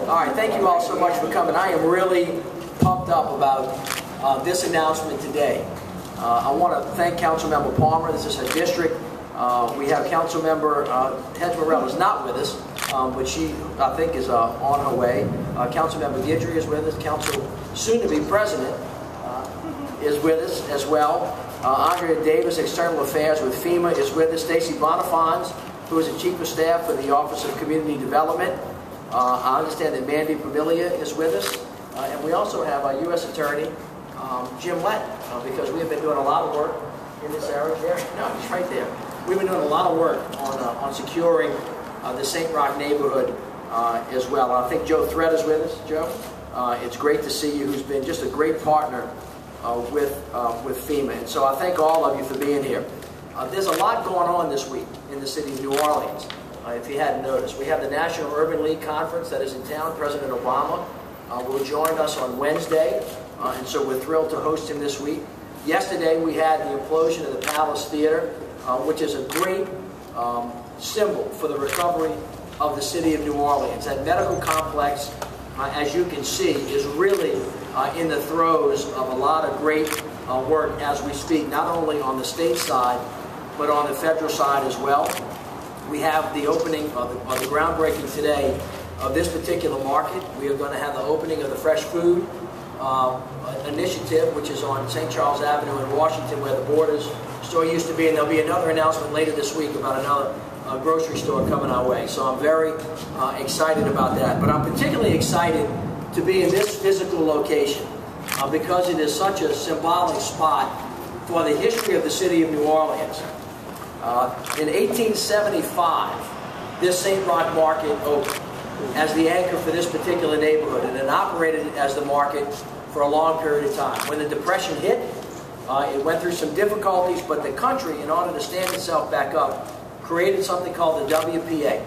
All right, thank you all so much for coming. I am really pumped up about this announcement today. I want to thank Councilmember Palmer. This is her district. We have Councilmember Hedge-Morell is not with us, but she, I think, is on her way. Councilmember Guidry is with us. Council soon-to-be president is with us as well. Andrea Davis, External Affairs with FEMA, is with us. Stacy Bonifans, who is the Chief of Staff for the Office of Community Development. I understand that Mandy Pavilla is with us. And we also have our U.S. Attorney, Jim Lett, because we have been doing a lot of work in this area. No, he's right there. We've been doing a lot of work on securing the St. Roch neighborhood as well. And I think Joe Thread is with us. Joe, it's great to see you, who's been just a great partner with FEMA. And so I thank all of you for being here. There's a lot going on this week in the city of New Orleans, if you hadn't noticed. We have the National Urban League Conference that is in town. President Obama will join us on Wednesday, and so we're thrilled to host him this week. Yesterday we had the implosion of the Palace Theater, which is a great symbol for the recovery of the city of New Orleans. That medical complex, as you can see, is really in the throes of a lot of great work as we speak, not only on the state side, but on the federal side as well. We have the opening of the groundbreaking today of this particular market. We are going to have the opening of the Fresh Food Initiative, which is on St. Charles Avenue in Washington, where the Borders store used to be, and there'll be another announcement later this week about another grocery store coming our way. So I'm very excited about that. But I'm particularly excited to be in this physical location because it is such a symbolic spot for the history of the city of New Orleans. In 1875, this St. Roch Market opened as the anchor for this particular neighborhood, and it operated as the market for a long period of time. When the Depression hit, it went through some difficulties, but the country, in order to stand itself back up, created something called the WPA.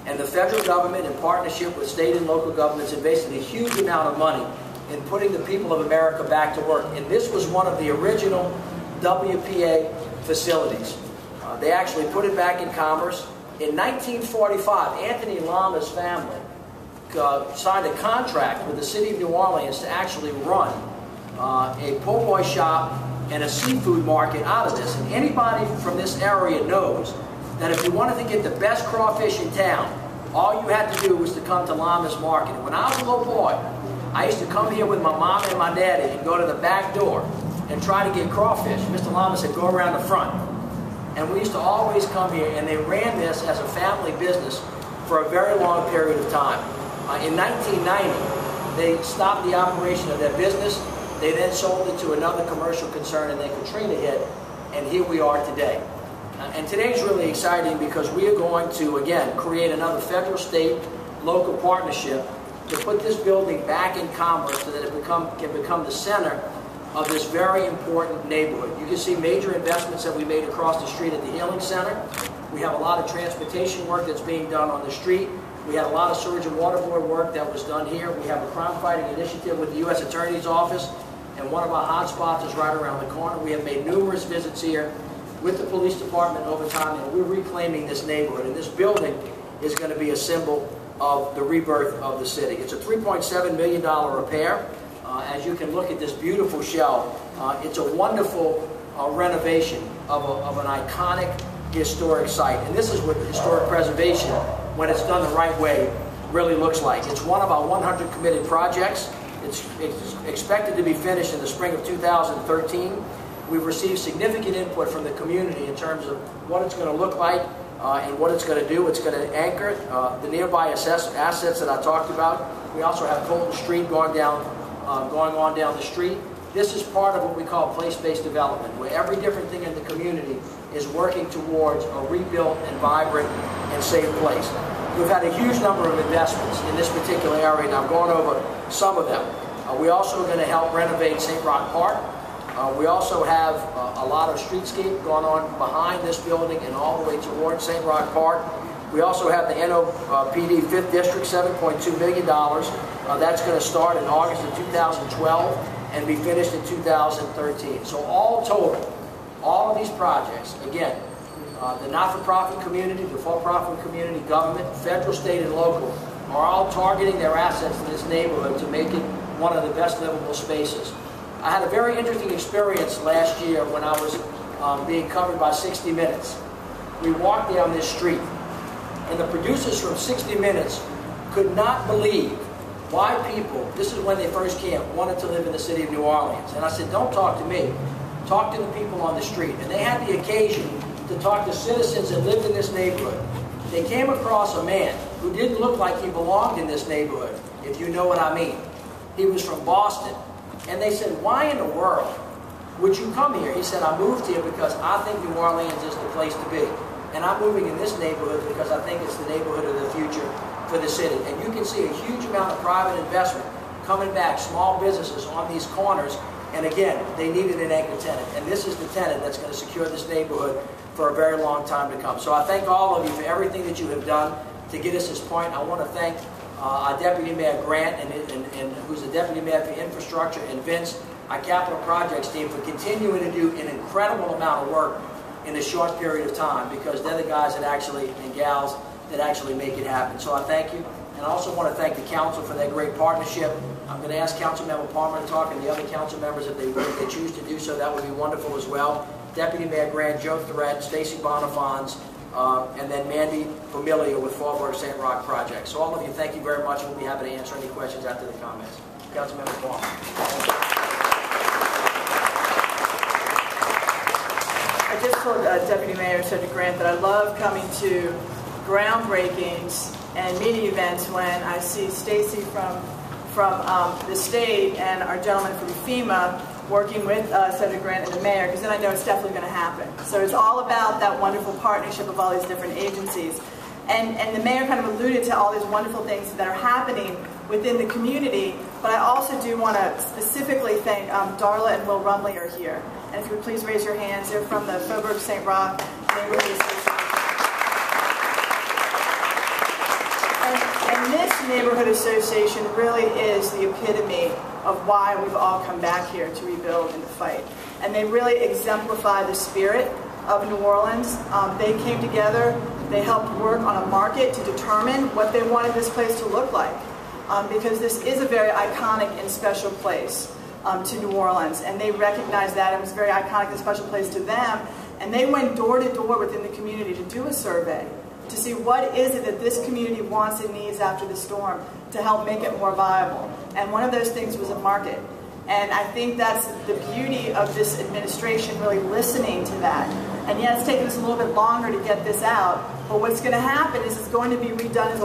And the federal government, in partnership with state and local governments, invested a huge amount of money in putting the people of America back to work. And this was one of the original WPA facilities. They actually put it back in commerce. In 1945, Anthony Lama's family signed a contract with the city of New Orleans to actually run a po' boy shop and a seafood market out of this. And anybody from this area knows that if you wanted to get the best crawfish in town, all you had to do was to come to Lama's Market. And when I was a little boy, I used to come here with my mom and my daddy and go to the back door and try to get crawfish. Mr. Lama said, go around the front. And we used to always come here, and they ran this as a family business for a very long period of time. In 1990, they stopped the operation of their business. They then sold it to another commercial concern, and then Katrina hit, and here we are today. And today is really exciting because we are going to, again, create another federal, state, local partnership to put this building back in commerce so that it can become the center of this very important neighborhood. You can see major investments that we made across the street at the Healing Center. We have a lot of transportation work that's being done on the street. We had a lot of sewage and water board work that was done here. We have a crime fighting initiative with the U.S. Attorney's Office, and one of our hot spots is right around the corner. We have made numerous visits here with the police department over time, and we're reclaiming this neighborhood. And this building is going to be a symbol of the rebirth of the city. It's a $3.7 million repair. As you can look at this beautiful shell, it's a wonderful renovation of an iconic historic site. And this is what historic preservation, when it's done the right way, really looks like. It's one of our 100 committed projects. It's expected to be finished in the spring of 2013. We've received significant input from the community in terms of what it's going to look like and what it's going to do. It's going to anchor the nearby assets that I talked about. We also have Colton Street going on down the street. This is part of what we call place-based development, where every different thing in the community is working towards a rebuilt and vibrant and safe place. We've had a huge number of investments in this particular area, and I've gone over some of them. We're also going to help renovate St. Roch Park. We also have a lot of streetscape going on behind this building and all the way towards St. Roch Park. We also have the NOPD 5th District, $7.2 million. That's going to start in August of 2012 and be finished in 2013. So all total, all of these projects, again, the not-for-profit community, the for-profit community, government, federal, state, and local, are all targeting their assets in this neighborhood to make it one of the best livable spaces. I had a very interesting experience last year when I was being covered by 60 Minutes. We walked down this street, and the producers from 60 Minutes could not believe why people, this is when they first came, wanted to live in the city of New Orleans. And I said, don't talk to me, talk to the people on the street. And they had the occasion to talk to citizens that lived in this neighborhood. They came across a man who didn't look like he belonged in this neighborhood, if you know what I mean. He was from Boston. And they said, why in the world would you come here? He said, I moved here because I think New Orleans is the place to be. And I'm moving in this neighborhood because I think it's the neighborhood of the future for the city. And you can see a huge amount of private investment coming back, small businesses on these corners. And again, they needed an anchor tenant. And this is the tenant that's going to secure this neighborhood for a very long time to come. So I thank all of you for everything that you have done to get us this point. I want to thank our Deputy Mayor Grant, and who's the Deputy Mayor for Infrastructure, and Vince, our Capital Projects team, for continuing to do an incredible amount of work in a short period of time, because they're the guys that actually, and gals, that actually make it happen. So I thank you. And I also want to thank the council for their great partnership. I'm going to ask Councilmember Palmer to talk, and the other council members, if they choose to do so, that would be wonderful as well. Deputy Mayor Grant, Joe Thorette, Stacy Bonifons, and then Mandy Familia with Fallbrook St. Roch Project. So all of you, thank you very much. We'll be happy to answer any questions after the comments. Councilmember Palmer. I just told Deputy Mayor Cedric Grant that I love coming to groundbreakings and meeting events when I see Stacy from the state and our gentleman from FEMA working with Cedric Grant and the mayor, because then I know it's definitely going to happen. So it's all about that wonderful partnership of all these different agencies. And the mayor kind of alluded to all these wonderful things that are happening within the community, but I also do want to specifically thank Darla and Will Rumley are here. And if you would please raise your hands, they're from the Faubourg St. Roch Neighborhood Association. And this neighborhood association really is the epitome of why we've all come back here to rebuild and to fight. And they really exemplify the spirit of New Orleans. They came together, they helped work on a market to determine what they wanted this place to look like. Because this is a very iconic and special place to New Orleans. And they recognized that it was a very iconic and special place to them. And they went door to door within the community to do a survey, to see what is it that this community wants and needs after the storm to help make it more viable. And one of those things was a market. And I think that's the beauty of this administration, really listening to that. And yeah, it's taken us a little bit longer to get this out, but what's going to happen is it's going to be redone as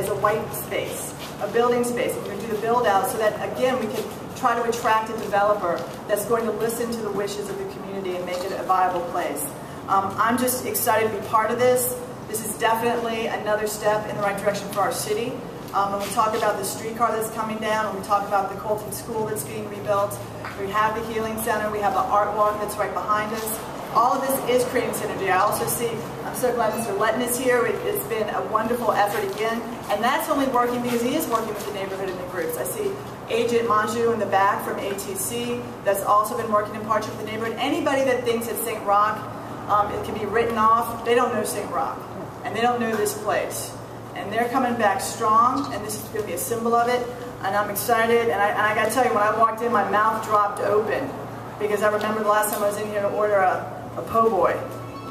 a white space, a building space. We're going to do the build out so that, again, we can try to attract a developer that's going to listen to the wishes of the community and make it a viable place. I'm just excited to be part of this. This is definitely another step in the right direction for our city. When we talk about the streetcar that's coming down, when we talk about the Colton School that's being rebuilt, we have the Healing Center, we have the Art Walk that's right behind us. All of this is creating synergy. I also see, I'm so glad Mr. Letton is here. It's been a wonderful effort again, and that's only working because he is working with the neighborhood and the groups. I see Agent Manju in the back from ATC that's also been working in partnership with the neighborhood. Anybody that thinks that St. Roch, it can be written off, they don't know St. Roch, and they don't know this place. And they're coming back strong, and this is going to be a symbol of it. And I'm excited. And I got to tell you, when I walked in, my mouth dropped open, because I remember the last time I was in here to order a po' boy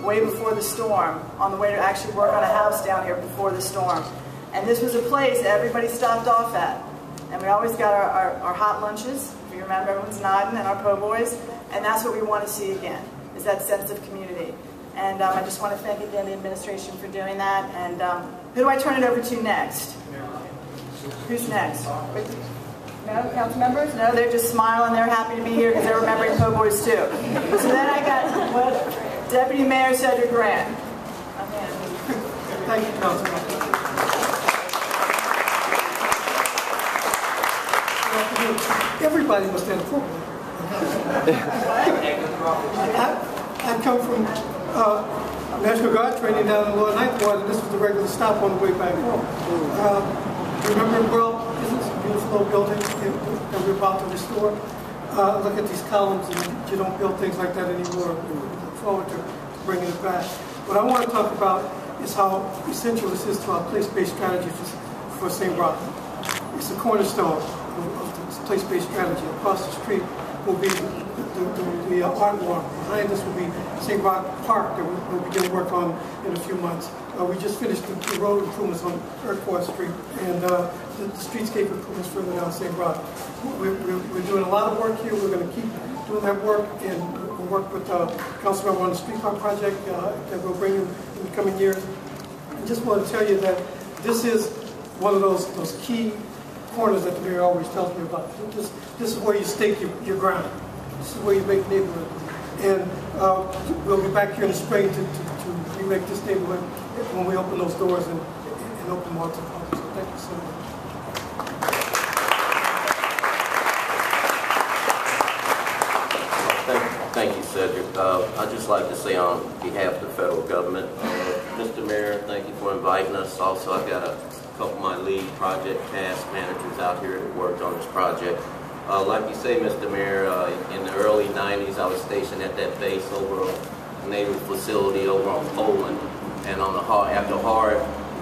way before the storm, on the way to actually work on a house down here before the storm. And this was a place that everybody stopped off at. And we always got our hot lunches. If you remember, everyone's nodding, and our po' boys. And that's what we want to see again, is that sense of community. And I just want to thank again the administration for doing that. And who do I turn it over to next? Who's next? No, council members? No, they're just smiling. They're happy to be here because they're remembering po' boys too. So then I got Deputy Mayor Cedric Grant. Thank you, Councilman. Everybody must stand appropriately. I come from National Guard training down in the Lower Ninth Ward, and this was the regular stop on the way back home. Remember, well, isn't this a beautiful old building that we're about to restore? Look at these columns, and you don't build things like that anymore. We look forward to bringing it back. What I want to talk about is how essential this is to our place-based strategy for St. Roch. It's a cornerstone of the place-based strategy. Across the street will be the art walk. Behind us will be St. Roch Park that we'll begin work on in a few months. We just finished the road improvements on Urquhart Street and the streetscape improvements further down St. Roch. We're doing a lot of work here. We're going to keep doing that work, and we'll work with Councilmember on the streetcar project that we'll bring in the coming years. I just want to tell you that this is one of those key corners that the mayor always tells me about. This is where you stake your ground. This is where you make neighborhood. And we'll be back here in the spring to remake this neighborhood when we open those doors and open them all to the public. So thank you so much. Thank you, Cedric. I'd just like to say on behalf of the federal government, Mr. Mayor, thank you for inviting us. Also, I've got a couple of my lead project task managers out here that worked on this project. Like you say, Mr. Mayor, in the early 90s, I was stationed at that base over a naval facility over on Poland. And on after a hard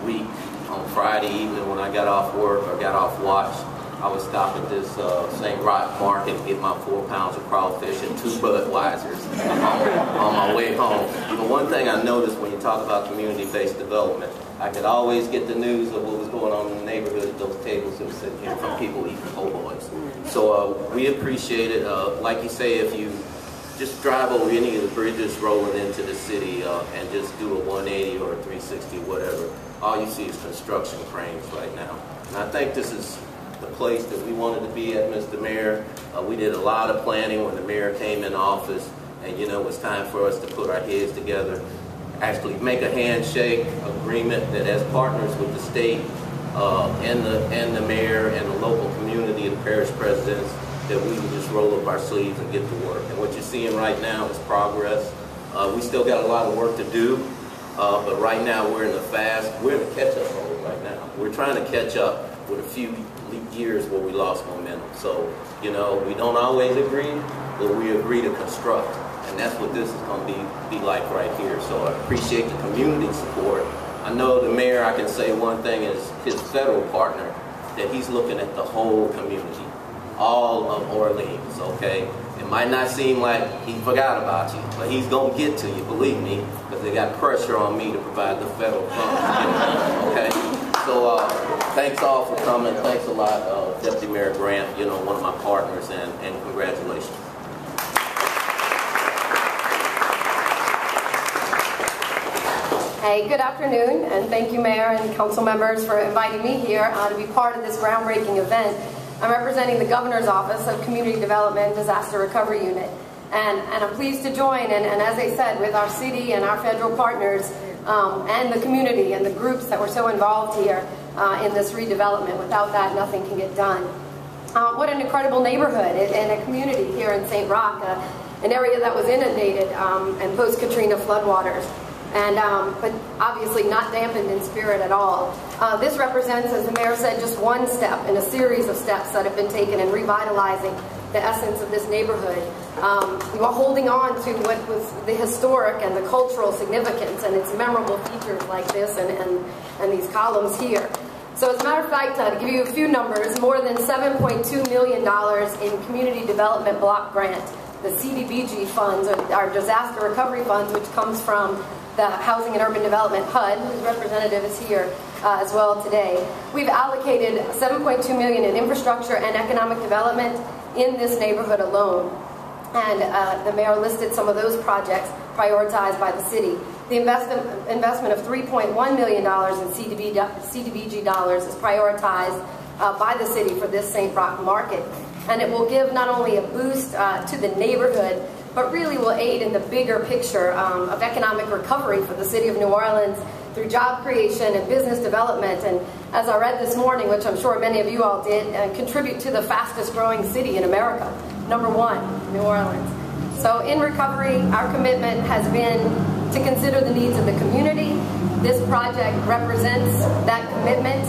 week, on Friday evening when I got off work or got off watch, I would stop at this St. Roch Market and get my 4 pounds of crawfish and 2 Budweisers on my way home. But one thing I noticed when you talk about community-based development, I could always get the news of what was going on in the neighborhood at those tables that were sitting here from people eating po' boys. So we appreciate it. Like you say, if you just drive over any of the bridges rolling into the city and just do a 180 or a 360, whatever, all you see is construction cranes right now. And I think this is the place that we wanted to be at, Mr. Mayor. We did a lot of planning when the mayor came in office, and you know, it was time for us to put our heads together, actually make a handshake agreement that as partners with the state and the mayor and the local community and parish presidents, that we would just roll up our sleeves and get to work. And what you're seeing right now is progress. We still got a lot of work to do, but right now we're in the catch-up mode right now. We're trying to catch up with a few years where we lost momentum. So, you know, we don't always agree, but we agree to construct. And that's what this is going to be like right here. So I appreciate the community support. I know the mayor, I can say one thing, is his federal partner, that he's looking at the whole community, all of Orleans, okay? It might not seem like he forgot about you, but he's going to get to you, believe me, because they got pressure on me to provide the federal funds, okay? So thanks all for coming. Thanks a lot, Deputy Mayor Grant, you know, one of my partners, and congratulations. Hey, good afternoon, and thank you, Mayor and council members, for inviting me here to be part of this groundbreaking event. I'm representing the Governor's Office of Community Development Disaster Recovery Unit, and I'm pleased to join, and as I said, with our city and our federal partners and the community and the groups that were so involved here in this redevelopment. Without that, nothing can get done. What an incredible neighborhood and a community here in St. Roch, an area that was inundated and post-Katrina floodwaters. And, but obviously not dampened in spirit at all. This represents, as the mayor said, just one step in a series of steps that have been taken in revitalizing the essence of this neighborhood. We were holding on to what was the historic and the cultural significance and its memorable features like this and these columns here. So as a matter of fact, to give you a few numbers, more than $7.2 million in community development block grant, the CDBG funds, our disaster recovery funds, which comes from the Housing and Urban Development HUD, whose representative is here as well today. We've allocated $7.2 million in infrastructure and economic development in this neighborhood alone. And the mayor listed some of those projects prioritized by the city. The investment of $3.1 million in CDBG dollars is prioritized by the city for this St. Roch Market. And it will give not only a boost to the neighborhood, but really will aid in the bigger picture of economic recovery for the city of New Orleans through job creation and business development. And as I read this morning, which I'm sure many of you all did, contribute to the fastest growing city in America, #1, New Orleans. So in recovery, our commitment has been to consider the needs of the community. This project represents that commitment,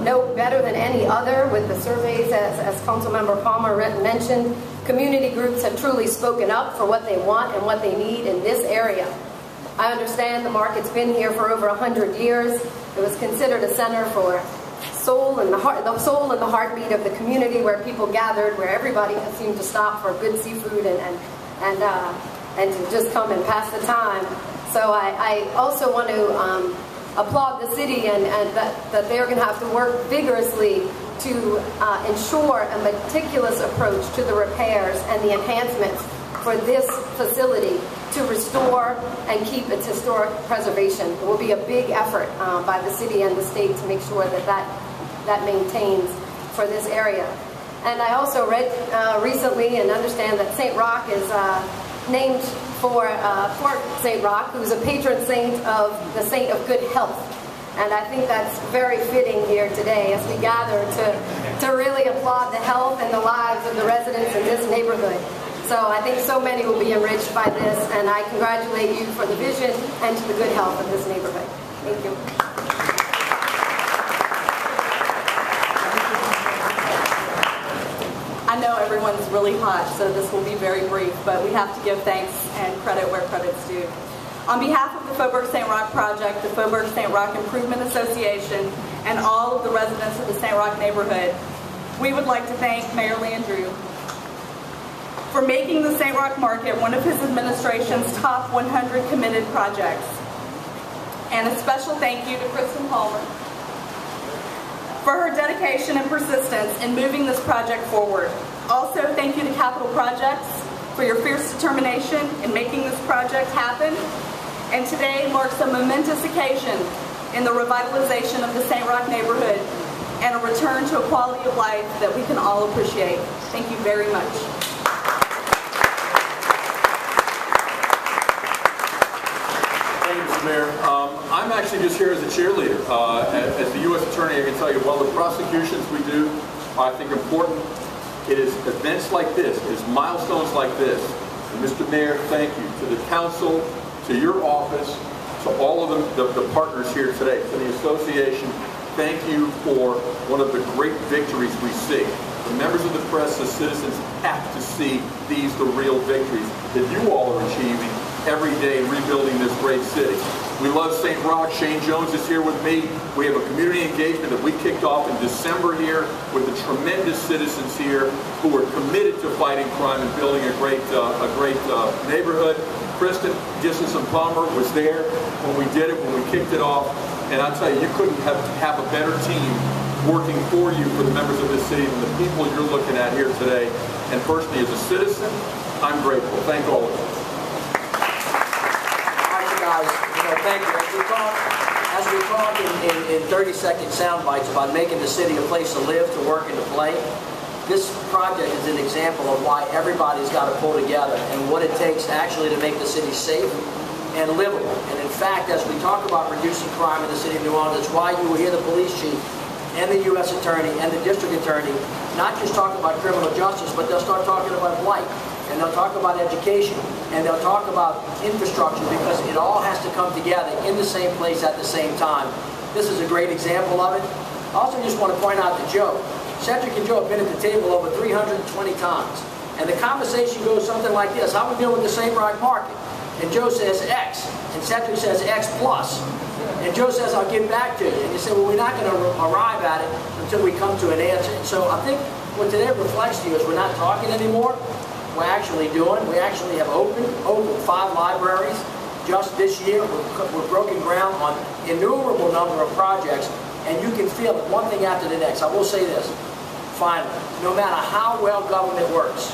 no better than any other. With the surveys, as Councilmember Palmer mentioned, community groups have truly spoken up for what they want and what they need in this area. I understand the market's been here for over 100 years. It was considered a center for soul and the heartbeat of the community, where people gathered, where everybody seemed to stop for good seafood and to just come and pass the time. So I also want to applaud the city and that they're going to have to work vigorously to ensure a meticulous approach to the repairs and the enhancements for this facility to restore and keep its historic preservation. It will be a big effort by the city and the state to make sure that maintains for this area. And I also read recently and understand that St. Roch is named for St. Roch, who's a patron saint of the Saint of Good Health. And I think that's very fitting here today as we gather to really applaud the health and the lives of the residents in this neighborhood. So I think so many will be enriched by this, and I congratulate you for the vision and to the good health of this neighborhood. Thank you. I know everyone's really hot, so this will be very brief, but we have to give thanks and credit where credit's due. On behalf of the Faubourg St. Roch Project, the Faubourg St. Roch Improvement Association, and all of the residents of the St. Roch neighborhood, we would like to thank Mayor Landrieu for making the St. Roch Market one of his administration's top 100 committed projects. And a special thank you to Kristen Palmer for her dedication and persistence in moving this project forward. Also, thank you to Capital Projects for your fierce determination in making this project happen. And today marks a momentous occasion in the revitalization of the St. Roch neighborhood and a return to a quality of life that we can all appreciate. Thank you very much. Mayor, I'm actually just here as a cheerleader. As the U.S. Attorney, I can tell you, while the prosecutions we do are, I think, important, it is events like this, it is milestones like this. And Mr. Mayor, thank you to the council, to your office, to all of the partners here today, to the association. Thank you for one of the great victories we see. The members of the press, the citizens, have to see these the real victories that you all are achieving every day rebuilding this great city. We love St. Roch. Shane Jones is here with me. We have a community engagement that we kicked off in December here with the tremendous citizens here who are committed to fighting crime and building a great neighborhood. Kristen Palmer was there when we did it, when we kicked it off. And I'll tell you, you couldn't have a better team working for you, for the members of this city, than the people you're looking at here today. And personally, as a citizen, I'm grateful. Thank all of you. Guys, thank you. As we talk in 30-second sound bites about making the city a place to live, to work, and to play, this project is an example of why everybody's got to pull together and what it takes actually to make the city safe and livable. And in fact, as we talk about reducing crime in the city of New Orleans, it's why you will hear the police chief and the U.S. attorney and the district attorney not just talk about criminal justice, but they'll start talking about blight. And they'll talk about education, and they'll talk about infrastructure, because it all has to come together in the same place at the same time. This is a great example of it. I also just want to point out to Joe. Cedric and Joe have been at the table over 320 times. And the conversation goes something like this. How are we doing with the St. Roch Market? And Joe says X, and Cedric says X plus. And Joe says, I'll get back to you. And you say, well, we're not going to arrive at it until we come to an answer. And so I think what today reflects to you is we're not talking anymore. We're actually doing. We actually have opened 5 libraries just this year. We're broken ground on innumerable number of projects, and you can feel it one thing after the next. I will say this, finally, no matter how well government works,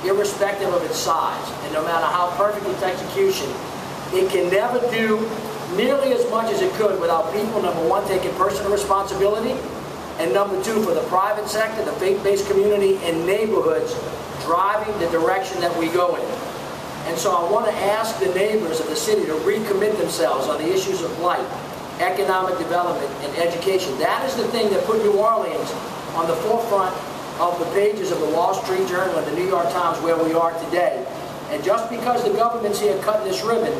irrespective of its size, and no matter how perfect its execution, it can never do nearly as much as it could without people, number one, taking personal responsibility, and number two, for the private sector, the faith-based community, and neighborhoods driving the direction that we go in. And so I want to ask the neighbors of the city to recommit themselves on the issues of light, economic development, and education. That is the thing that put New Orleans on the forefront of the pages of the Wall Street Journal and the New York Times, where we are today. And just because the government's here cutting this ribbon,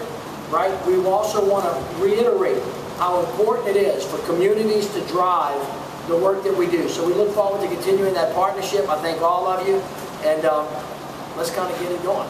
right, we also want to reiterate how important it is for communities to drive the work that we do. So we look forward to continuing that partnership. I thank all of you. And let's kind of get it going.